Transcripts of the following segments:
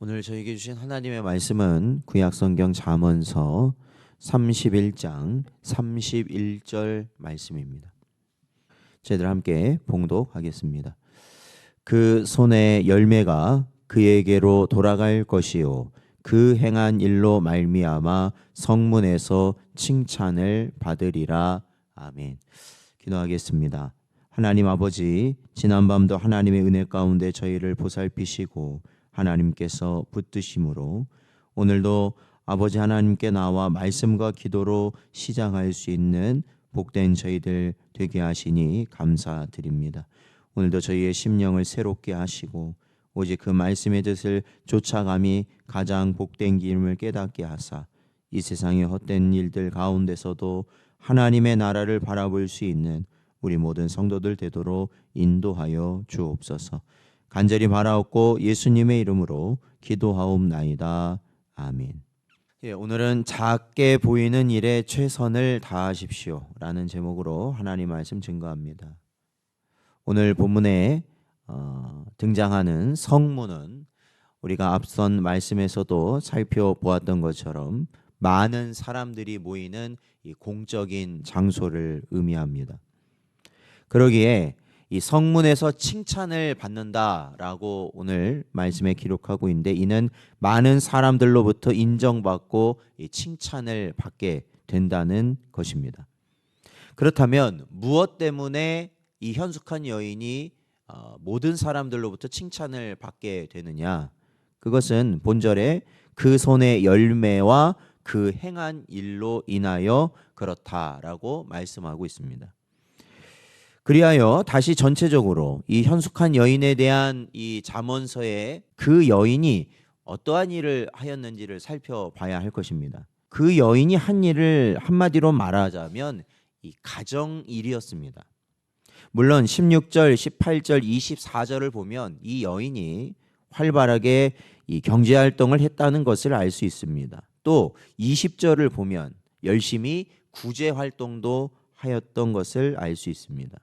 오늘 저에게 주신 하나님의 말씀은 구약성경 잠언서 31장 31절 말씀입니다. 저희들 함께 봉독하겠습니다. 그 손의 열매가 그에게로 돌아갈 것이요 그 행한 일로 말미암아 성문에서 칭찬을 받으리라. 아멘. 기도하겠습니다. 하나님 아버지, 지난밤도 하나님의 은혜 가운데 저희를 보살피시고 하나님께서 붙드심으로 오늘도 아버지 하나님께 나와 말씀과 기도로 시작할 수 있는 복된 저희들 되게 하시니 감사드립니다. 오늘도 저희의 심령을 새롭게 하시고 오직 그 말씀의 뜻을 쫓아감이 가장 복된 길임을 깨닫게 하사 이 세상의 헛된 일들 가운데서도 하나님의 나라를 바라볼 수 있는 우리 모든 성도들 되도록 인도하여 주옵소서. 간절히 바라옵고 예수님의 이름으로 기도하옵나이다. 아멘. 오늘은 작게 보이는 일에 최선을 다하십시오 라는 제목으로 하나님 말씀 증거합니다. 오늘 본문에 등장하는 성문은 우리가 앞선 말씀에서도 살펴보았던 것처럼 많은 사람들이 모이는 이 공적인 장소를 의미합니다. 그러기에 이 성문에서 칭찬을 받는다라고 오늘 말씀에 기록하고 있는데, 이는 많은 사람들로부터 인정받고 칭찬을 받게 된다는 것입니다. 그렇다면 무엇 때문에 이 현숙한 여인이 모든 사람들로부터 칭찬을 받게 되느냐? 그것은 본절에 그 손의 열매와 그 행한 일로 인하여 그렇다라고 말씀하고 있습니다. 그리하여 다시 전체적으로 이 현숙한 여인에 대한 이 잠언서에 그 여인이 어떠한 일을 하였는지를 살펴봐야 할 것입니다. 그 여인이 한 일을 한마디로 말하자면 이 가정일이었습니다. 물론 16절, 18절, 24절을 보면 이 여인이 활발하게 이 경제활동을 했다는 것을 알 수 있습니다. 또 20절을 보면 열심히 구제활동도 하였던 것을 알 수 있습니다.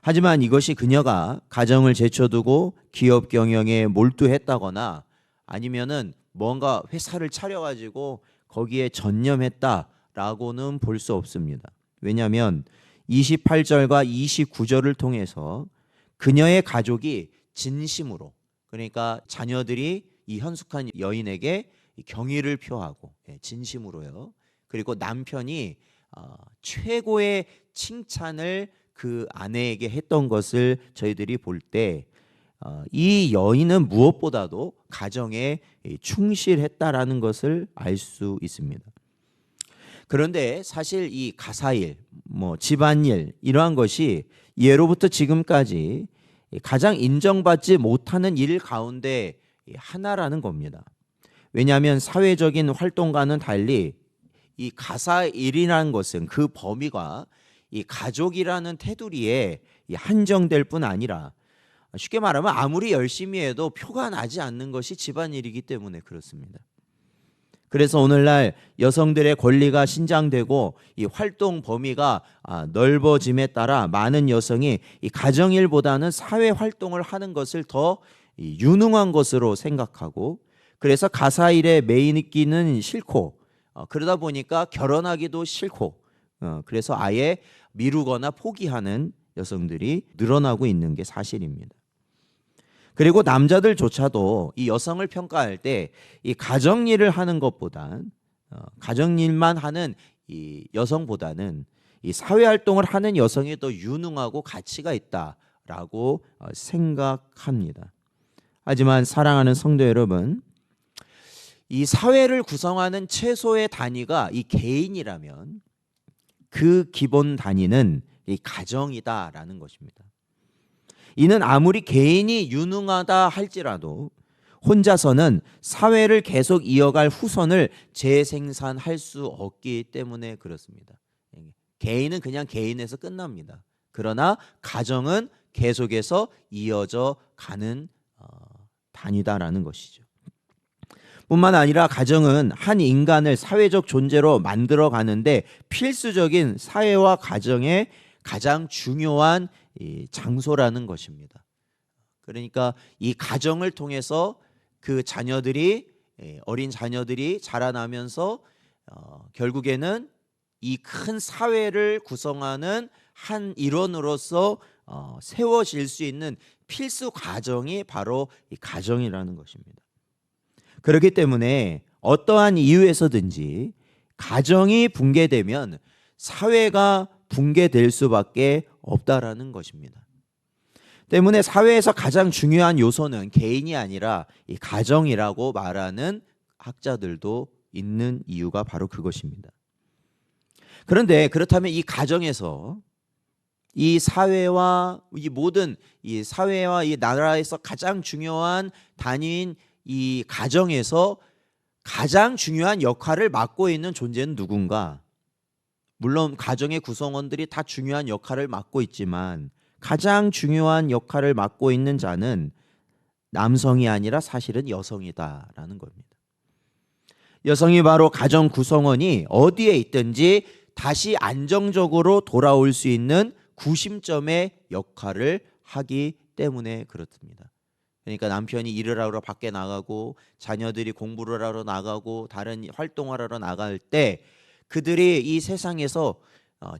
하지만 이것이 그녀가 가정을 제쳐두고 기업 경영에 몰두했다거나 아니면은 뭔가 회사를 차려가지고 거기에 전념했다라고는 볼 수 없습니다. 왜냐하면 28절과 29절을 통해서 그녀의 가족이 진심으로, 그러니까 자녀들이 이 현숙한 여인에게 경의를 표하고 진심으로요. 그리고 남편이 최고의 칭찬을 그 아내에게 했던 것을 저희들이 볼 때 이 여인은 무엇보다도 가정에 충실했다라는 것을 알 수 있습니다. 그런데 사실 이 가사일, 집안일 이러한 것이 예로부터 지금까지 가장 인정받지 못하는 일 가운데 하나라는 겁니다. 왜냐하면 사회적인 활동과는 달리 이 가사일이라는 것은 그 범위가 이 가족이라는 테두리에 한정될 뿐 아니라 쉽게 말하면 아무리 열심히 해도 표가 나지 않는 것이 집안일이기 때문에 그렇습니다. 그래서 오늘날 여성들의 권리가 신장되고 이 활동 범위가 넓어짐에 따라 많은 여성이 이 가정일보다는 사회 활동을 하는 것을 더 유능한 것으로 생각하고, 그래서 가사일에 매이기는 싫고 그러다 보니까 결혼하기도 싫고 그래서 아예 미루거나 포기하는 여성들이 늘어나고 있는 게 사실입니다. 그리고 남자들조차도 이 여성을 평가할 때 이 가정일을 하는 것보다 가정일만 하는 이 여성보다는 이 사회활동을 하는 여성이 더 유능하고 가치가 있다라고 생각합니다. 하지만 사랑하는 성도 여러분, 이 사회를 구성하는 최소의 단위가 이 개인이라면 그 기본 단위는 이 가정이다라는 것입니다. 이는 아무리 개인이 유능하다 할지라도 혼자서는 사회를 계속 이어갈 후손을 재생산할 수 없기 때문에 그렇습니다. 개인은 그냥 개인에서 끝납니다. 그러나 가정은 계속해서 이어져 가는 단위다라는 것이죠. 뿐만 아니라 가정은 한 인간을 사회적 존재로 만들어 가는데 필수적인 사회와 가정의 가장 중요한 이 장소라는 것입니다. 그러니까 이 가정을 통해서 그 자녀들이 어린 자녀들이 자라나면서 결국에는 이 큰 사회를 구성하는 한 일원으로서 세워질 수 있는 필수 과정이 바로 이 가정이라는 것입니다. 그렇기 때문에 어떠한 이유에서든지 가정이 붕괴되면 사회가 붕괴될 수밖에 없다라는 것입니다. 때문에 사회에서 가장 중요한 요소는 개인이 아니라 이 가정이라고 말하는 학자들도 있는 이유가 바로 그것입니다. 그런데 그렇다면 이 가정에서 이 사회와 이 모든 이 사회와 이 나라에서 가장 중요한 단위인 이 가정에서 가장 중요한 역할을 맡고 있는 존재는 누군가? 물론 가정의 구성원들이 다 중요한 역할을 맡고 있지만 가장 중요한 역할을 맡고 있는 자는 남성이 아니라 사실은 여성이다라는 겁니다. 여성이 바로 가정 구성원이 어디에 있든지 다시 안정적으로 돌아올 수 있는 구심점의 역할을 하기 때문에 그렇습니다. 그러니까 남편이 일을 하러 밖에 나가고 자녀들이 공부를 하러 나가고 다른 활동을 하러 나갈 때 그들이 이 세상에서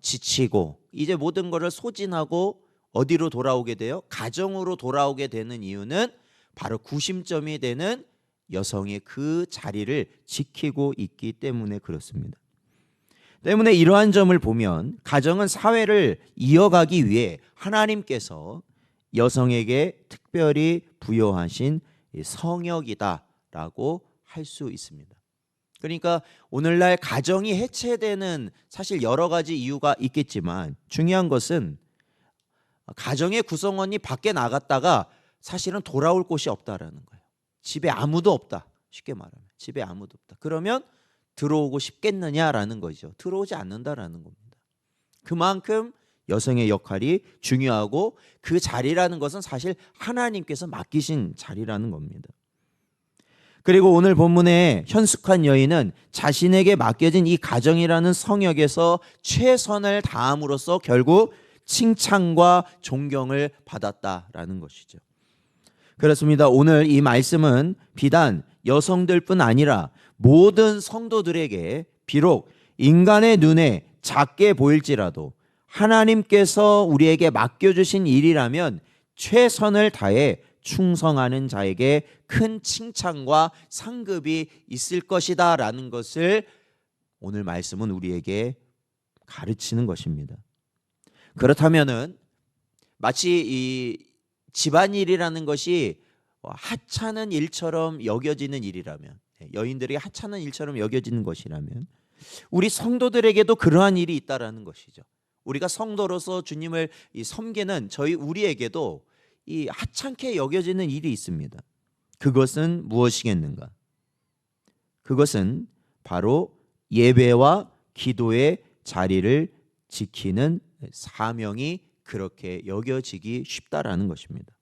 지치고 이제 모든 것을 소진하고 어디로 돌아오게 돼요? 가정으로 돌아오게 되는 이유는 바로 구심점이 되는 여성의 그 자리를 지키고 있기 때문에 그렇습니다. 때문에 이러한 점을 보면 가정은 사회를 이어가기 위해 하나님께서 여성에게 특별히 부여하신 성역이다라고 할 수 있습니다. 그러니까 오늘날 가정이 해체되는 사실 여러 가지 이유가 있겠지만 중요한 것은 가정의 구성원이 밖에 나갔다가 사실은 돌아올 곳이 없다라는 거예요. 집에 아무도 없다. 쉽게 말하면 집에 아무도 없다. 그러면 들어오고 싶겠느냐라는 거죠. 들어오지 않는다라는 겁니다. 그만큼 여성의 역할이 중요하고 그 자리라는 것은 사실 하나님께서 맡기신 자리라는 겁니다. 그리고 오늘 본문에 현숙한 여인은 자신에게 맡겨진 이 가정이라는 성역에서 최선을 다함으로써 결국 칭찬과 존경을 받았다라는 것이죠. 그렇습니다. 오늘 이 말씀은 비단 여성들뿐 아니라 모든 성도들에게 비록 인간의 눈에 작게 보일지라도 하나님께서 우리에게 맡겨주신 일이라면 최선을 다해 충성하는 자에게 큰 칭찬과 상급이 있을 것이다 라는 것을 오늘 말씀은 우리에게 가르치는 것입니다. 그렇다면은 마치 이 집안일이라는 것이 하찮은 일처럼 여겨지는 일이라면, 여인들에게 하찮은 일처럼 여겨지는 것이라면 우리 성도들에게도 그러한 일이 있다라는 것이죠. 우리가 성도로서 주님을 섬기는 우리에게도 이 하찮게 여겨지는 일이 있습니다. 그것은 무엇이겠는가? 그것은 바로 예배와 기도의 자리를 지키는 사명이 그렇게 여겨지기 쉽다라는 것입니다.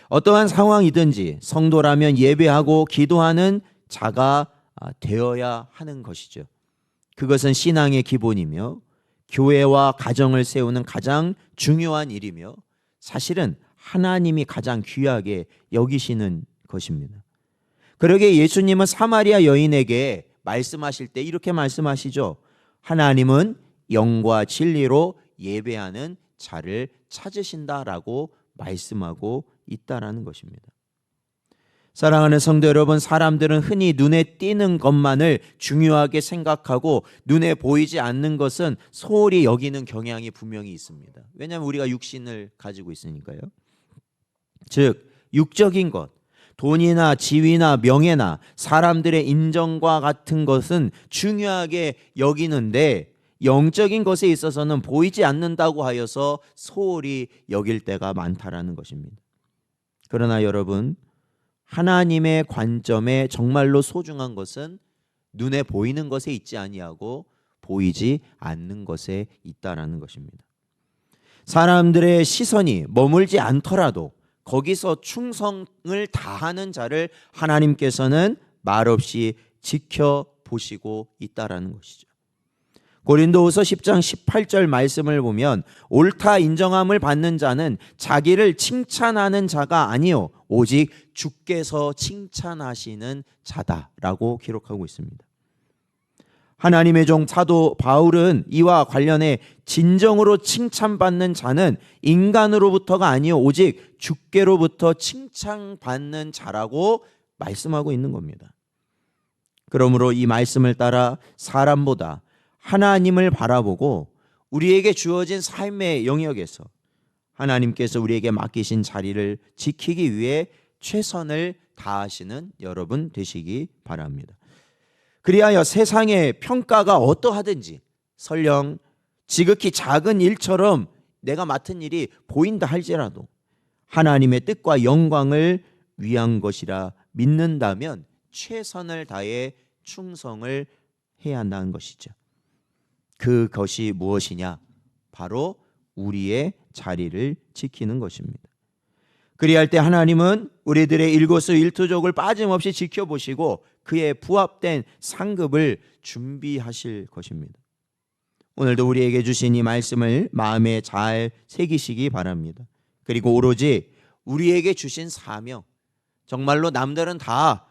어떠한 상황이든지 성도라면 예배하고 기도하는 자가 되어야 하는 것이죠. 그것은 신앙의 기본이며 교회와 가정을 세우는 가장 중요한 일이며 사실은 하나님이 가장 귀하게 여기시는 것입니다. 그러기에 예수님은 사마리아 여인에게 말씀하실 때 이렇게 말씀하시죠. 하나님은 영과 진리로 예배하는 자를 찾으신다라고 말씀하고 있다라는 것입니다. 사랑하는 성도 여러분, 사람들은 흔히 눈에 띄는 것만을 중요하게 생각하고 눈에 보이지 않는 것은 소홀히 여기는 경향이 분명히 있습니다. 왜냐하면 우리가 육신을 가지고 있으니까요. 즉 육적인 것, 돈이나 지위나 명예나 사람들의 인정과 같은 것은 중요하게 여기는데 영적인 것에 있어서는 보이지 않는다고 하여서 소홀히 여길 때가 많다라는 것입니다. 그러나 여러분, 하나님의 관점에 정말로 소중한 것은 눈에 보이는 것에 있지 아니하고 보이지 않는 것에 있다라는 것입니다. 사람들의 시선이 머물지 않더라도 거기서 충성을 다하는 자를 하나님께서는 말없이 지켜보시고 있다라는 것이죠. 고린도후서 10장 18절 말씀을 보면 옳다 인정함을 받는 자는 자기를 칭찬하는 자가 아니요 오직 주께서 칭찬하시는 자다라고 기록하고 있습니다. 하나님의 종 사도 바울은 이와 관련해 진정으로 칭찬받는 자는 인간으로부터가 아니요 오직 주께로부터 칭찬받는 자라고 말씀하고 있는 겁니다. 그러므로 이 말씀을 따라 사람보다 하나님을 바라보고 우리에게 주어진 삶의 영역에서 하나님께서 우리에게 맡기신 자리를 지키기 위해 최선을 다하시는 여러분 되시기 바랍니다. 그리하여 세상의 평가가 어떠하든지 설령 지극히 작은 일처럼 내가 맡은 일이 보인다 할지라도 하나님의 뜻과 영광을 위한 것이라 믿는다면 최선을 다해 충성을 해야 한다는 것이죠. 그것이 무엇이냐? 바로 우리의 자리를 지키는 것입니다. 그리할 때 하나님은 우리들의 일거수일투족을 빠짐없이 지켜보시고 그에 부합된 상급을 준비하실 것입니다. 오늘도 우리에게 주신 이 말씀을 마음에 잘 새기시기 바랍니다. 그리고 오로지 우리에게 주신 사명, 정말로 남들은 다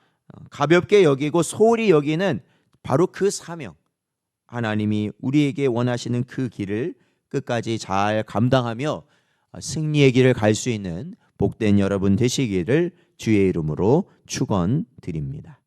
가볍게 여기고 소홀히 여기는 바로 그 사명, 하나님이 우리에게 원하시는 그 길을 끝까지 잘 감당하며 승리의 길을 갈 수 있는 복된 여러분 되시기를 주의 이름으로 축원드립니다.